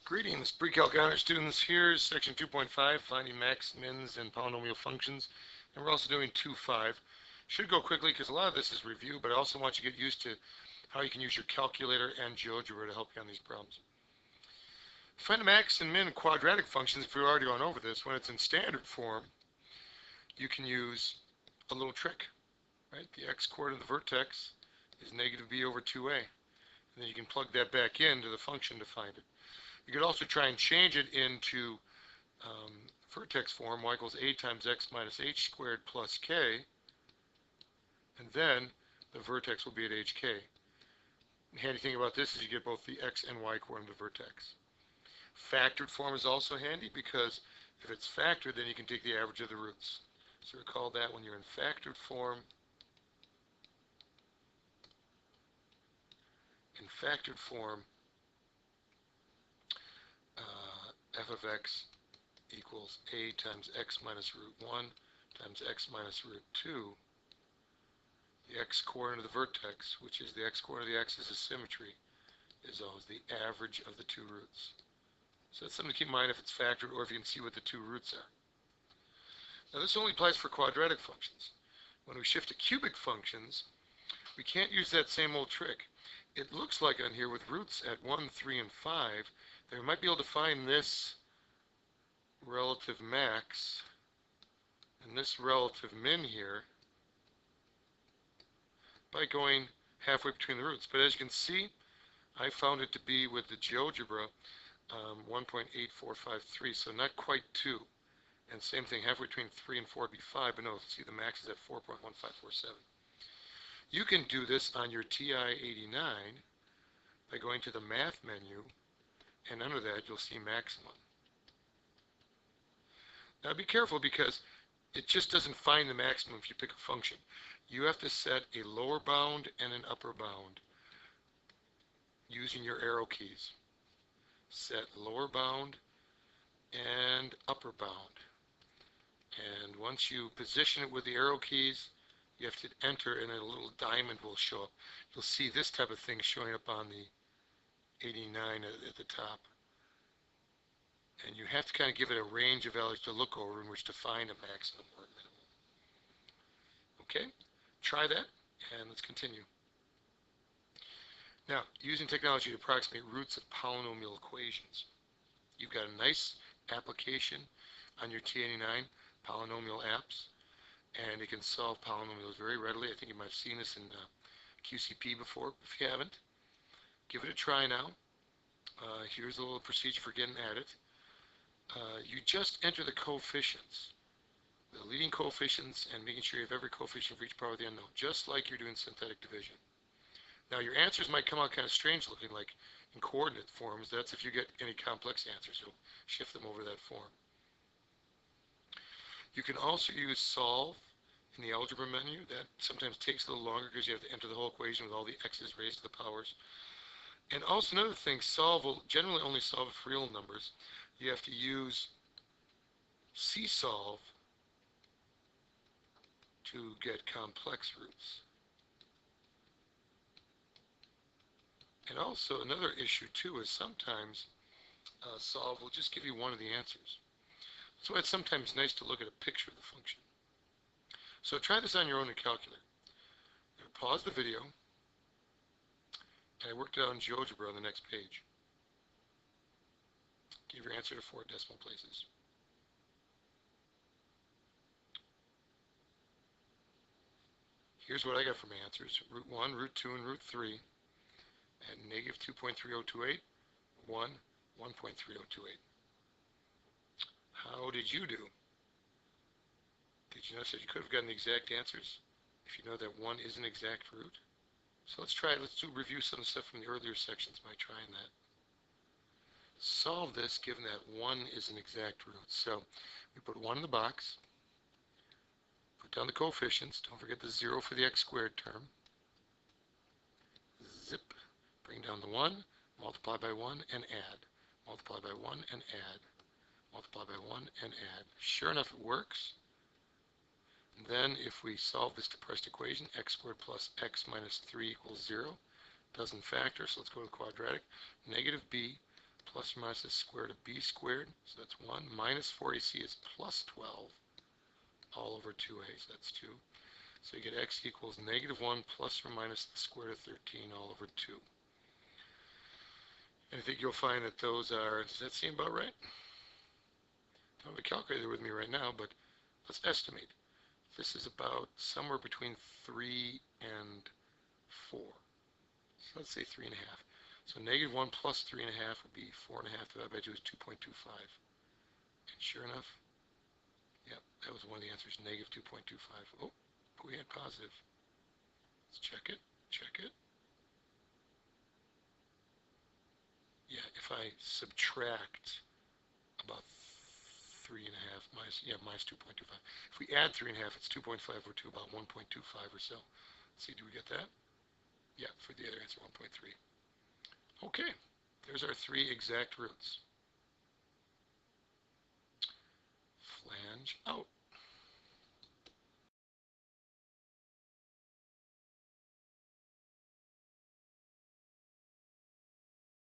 Greetings, pre-calc honor students. Here's section 2.5, finding max, mins, and polynomial functions. And we're also doing 2.5. Should go quickly because a lot of this is review, but I also want you to get used to how you can use your calculator and GeoGebra to help you on these problems. Find the max and min quadratic functions. If we've already gone over this, when it's in standard form, you can use a little trick, right? The x-coordinate of the vertex is negative b over 2a. And then you can plug that back into the function to find it. You could also try and change it into vertex form, y equals a times x minus h squared plus k, and then the vertex will be at hk. The handy thing about this is you get both the x and y coordinate of the vertex. Factored form is also handy because if it's factored, then you can take the average of the roots. So recall that when you're in factored form, f of x equals a times x minus root 1 times x minus root 2. The x-coordinate of the vertex, which is the x-coordinate of the axis of symmetry, is always the average of the two roots. So that's something to keep in mind if it's factored or if you can see what the two roots are. Now this only applies for quadratic functions. When we shift to cubic functions, we can't use that same old trick. It looks like on here with roots at 1, 3, and 5, that we might be able to find this relative max and this relative min here by going halfway between the roots. But as you can see, I found it to be with the GeoGebra 1.8453, so not quite 2. And same thing, halfway between 3 and 4 would be 5, but no, see the max is at 4.1547. You can do this on your TI-89 by going to the Math menu, and under that you'll see maximum. Now be careful because it just doesn't find the maximum if you pick a function. You have to set a lower bound and an upper bound using your arrow keys. Set lower bound and upper bound. And once you position it with the arrow keys, you have to enter and a little diamond will show up. You'll see this type of thing showing up on the 89 at the top. And you have to kind of give it a range of values to look over in which to find a maximum or a minimum. Okay, try that and let's continue. Now, using technology to approximate roots of polynomial equations. You've got a nice application on your T89 polynomial apps, and it can solve polynomials very readily. I think you might have seen this in QCP before. If you haven't, give it a try now. Here's a little procedure for getting at it. You just enter the coefficients, the leading coefficients, and making sure you have every coefficient for each power of the unknown, just like you're doing synthetic division. Now your answers might come out kind of strange looking, like in coordinate forms. That's if you get any complex answers, you'll shift them over that form. You can also use solve in the algebra menu. That sometimes takes a little longer because you have to enter the whole equation with all the x's raised to the powers. And also another thing, solve will generally only solve for real numbers. You have to use csolve to get complex roots. And also another issue too is sometimes solve will just give you one of the answers. That's why it's sometimes nice to look at a picture of the function. So try this on your own in calculator. Pause the video, and I worked it out in GeoGebra on the next page. Give your answer to 4 decimal places. Here's what I got for my answers. Root 1, root 2, and root 3 at negative 2.3028, 1, 1.3028. How did you do? Did you notice that you could have gotten the exact answers if you know that 1 is an exact root? So let's try it. Let's review some of the stuff from the earlier sections by trying that. Solve this given that 1 is an exact root. So we put 1 in the box, put down the coefficients, don't forget the 0 for the x squared term, zip, bring down the 1, multiply by 1 and add, multiply by 1 and add, multiply by 1 and add. Sure enough, it works. And then if we solve this depressed equation, x squared plus x minus 3 equals 0, doesn't factor, so let's go to quadratic. Negative b plus or minus the square root of b squared, so that's 1, minus 4ac is plus 12, all over 2a, so that's 2. So you get x equals negative 1 plus or minus the square root of 13 all over 2. And I think you'll find that those are, does that seem about right? I don't have a calculator with me right now, but let's estimate. This is about somewhere between 3 and 4. So let's say 3.5. So negative 1 plus 3.5 would be 4.5 divided by 2 is 2.25. And sure enough, yep, that was one of the answers, negative 2.25. Oh, we had positive. Let's check it, check it. Yeah, if I subtract about 3.5 minus, yeah, minus 2.25. If we add 3.5, it's 2.5 over 2, about 1.25 or so. Let's see, do we get that? Yeah, for the other answer, 1.3. Okay, there's our 3 exact roots. Flange out.